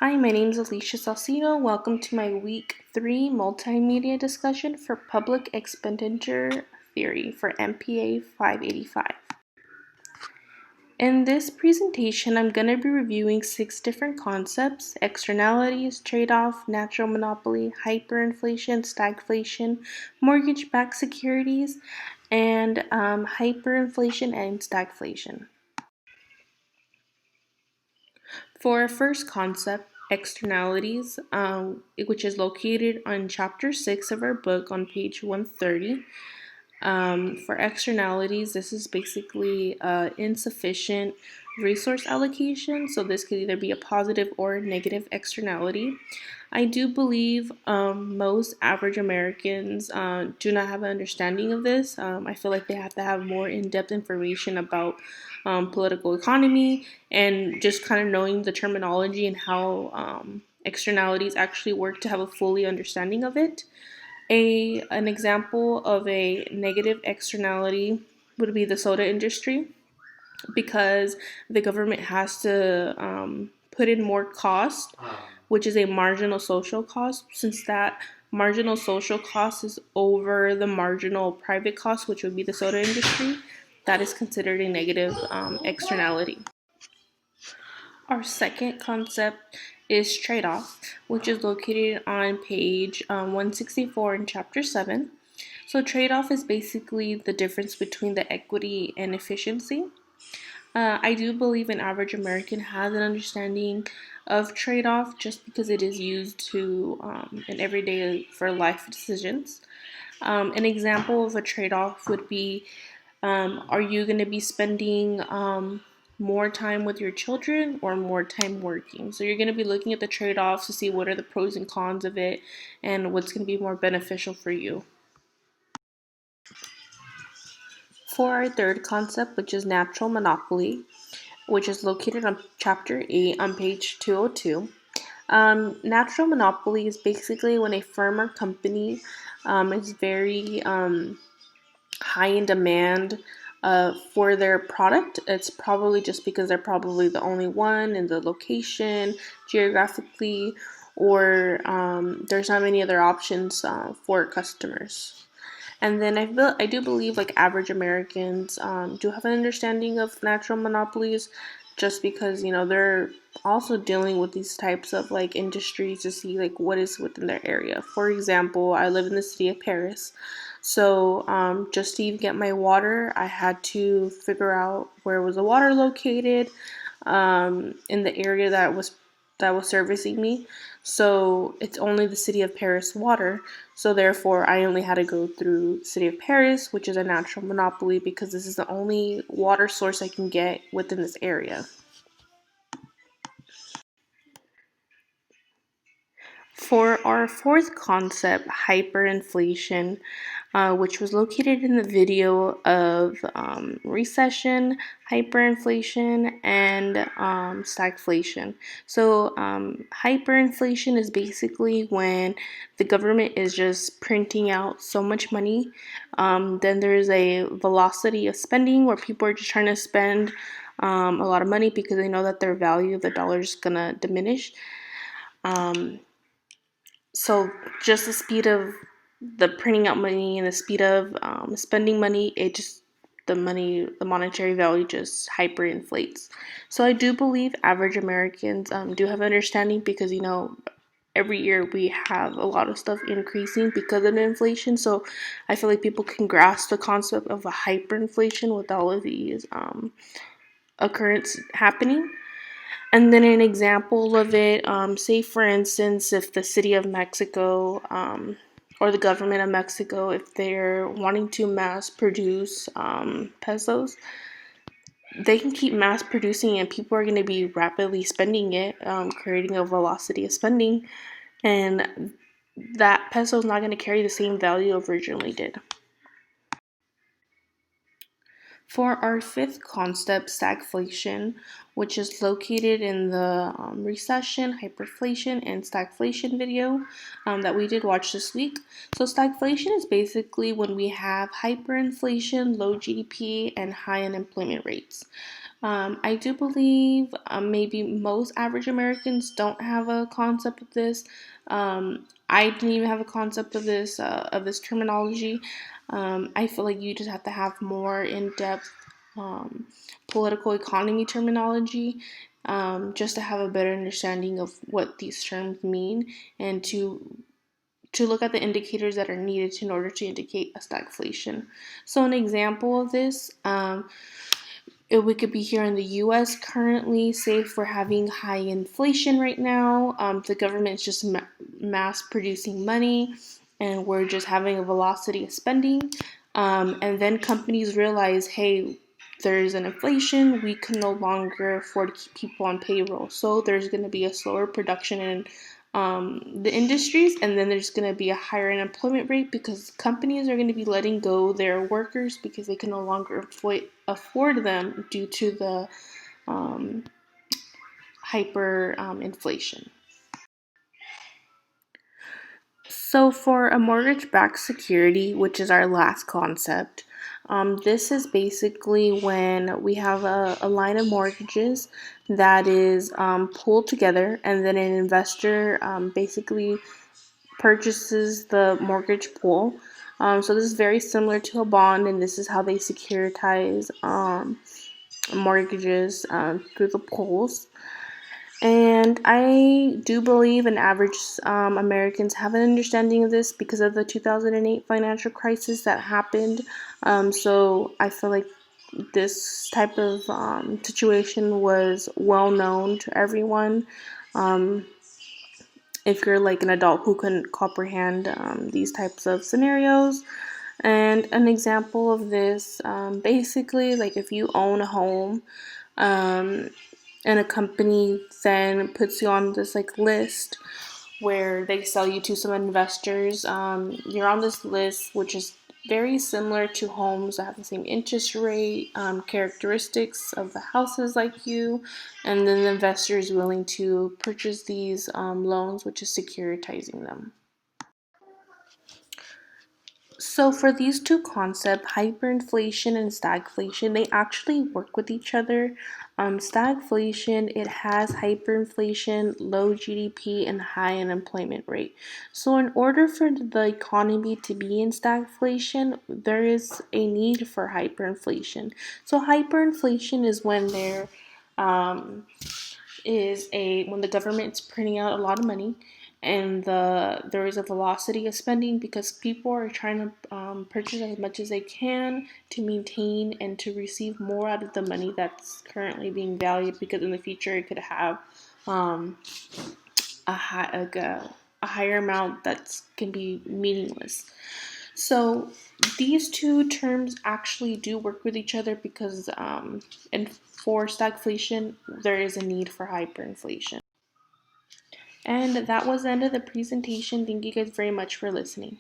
Hi, my name is Alicia Salcido. Welcome to my Week 3 multimedia discussion for Public Expenditure Theory for MPA 585. In this presentation, I'm going to be reviewing 6 different concepts: externalities, trade-off, natural monopoly, hyperinflation, stagflation, mortgage-backed securities, and hyperinflation and stagflation. For our first concept, externalities, which is located on chapter 6 of our book on page 130. For externalities, this is basically insufficient resource allocation. So this could either be a positive or negative externality. I do believe most average Americans do not have an understanding of this. I feel like they have to have more in-depth information about political economy and just kind of knowing the terminology and how externalities actually work to have a fully understanding of it. An example of a negative externality would be the soda industry, because the government has to put in more cost, which is a marginal social cost. Since that marginal social cost is over the marginal private cost, which would be the soda industry, that is considered a negative externality. Our second concept is trade-off, which is located on page 164 in chapter 7. So trade-off is basically the difference between the equity and efficiency. I do believe an average American has an understanding of trade-off just because it is used to in everyday for life decisions. An example of a trade-off would be, are you going to be spending more time with your children or more time working? So you're going to be looking at the trade-offs to see what are the pros and cons of it and what's going to be more beneficial for you. For our third concept, which is natural monopoly, which is located on chapter 8 on page 202. Natural monopoly is basically when a firm or company is very high in demand for their product. It's probably just because they're probably the only one in the location geographically, or there's not many other options for customers. And then I do believe like average Americans do have an understanding of natural monopolies, just because they're also dealing with these types of like industries to see like what is within their area. For example, I live in the city of Paris, so just to even get my water, I had to figure out where was the water located in the area that was servicing me. So it's only the city of Paris water. So therefore, I only had to go through the city of Paris, which is a natural monopoly, because this is the only water source I can get within this area. For our fourth concept, hyperinflation, which was located in the video of recession, hyperinflation, and stagflation. So, hyperinflation is basically when the government is just printing out so much money. Then there's a velocity of spending where people are just trying to spend a lot of money because they know that their value of the dollar is going to diminish. So just the speed of the printing out money and the speed of spending money, the monetary value just hyperinflates. So I do believe average Americans do have understanding, because every year we have a lot of stuff increasing because of the inflation. So I feel like people can grasp the concept of a hyperinflation with all of these occurrence happening. And then an example of it, say for instance, if the city of Mexico or the government of Mexico, if they're wanting to mass produce pesos, they can keep mass producing and people are going to be rapidly spending it, creating a velocity of spending, and that peso is not going to carry the same value it originally did. For our fifth concept, stagflation, which is located in the recession, hyperinflation, and stagflation video that we did watch this week. So stagflation is basically when we have hyperinflation, low GDP, and high unemployment rates. I do believe maybe most average Americans don't have a concept of this. I didn't even have a concept of this terminology. I feel like you just have to have more in-depth um, political economy terminology just to have a better understanding of what these terms mean and to look at the indicators that are needed in order to indicate a stagflation. So an example of this, we could be here in the U.S. currently, say if we're having high inflation right now, the government is just mass producing money, and we're just having a velocity of spending, and then companies realize, hey, there's an inflation, we can no longer afford to keep people on payroll, so there's going to be a slower production in the industries, and then there's going to be a higher unemployment rate because companies are going to be letting go their workers because they can no longer afford them due to the um, hyper inflation. So, for a mortgage backed security, which is our last concept, this is basically when we have a line of mortgages that is pulled together, and then an investor basically purchases the mortgage pool. So this is very similar to a bond, and this is how they securitize mortgages through the pools. And I do believe an average Americans have an understanding of this because of the 2008 financial crisis that happened. So I feel like this type of situation was well known to everyone. Um, if you're like an adult who can comprehend these types of scenarios. And an example of this, basically, like if you own a home um, and a company then puts you on this like list where they sell you to some investors. You're on this list, which is very similar to homes that have the same interest rate, characteristics of the houses like you, and then the investor is willing to purchase these loans, which is securitizing them. So for these two concepts, hyperinflation and stagflation, they actually work with each other. Stagflation, it has hyperinflation, low GDP, and high unemployment rate. So in order for the economy to be in stagflation, there is a need for hyperinflation. So hyperinflation is when um, when the government's printing out a lot of money and there is a velocity of spending because people are trying to purchase as much as they can to maintain and to receive more out of the money that's currently being valued because in the future it could have um, a higher amount that can be meaningless. So these two terms actually do work with each other because and for stagflation there is a need for hyperinflation. And that was the end of the presentation. Thank you guys very much for listening.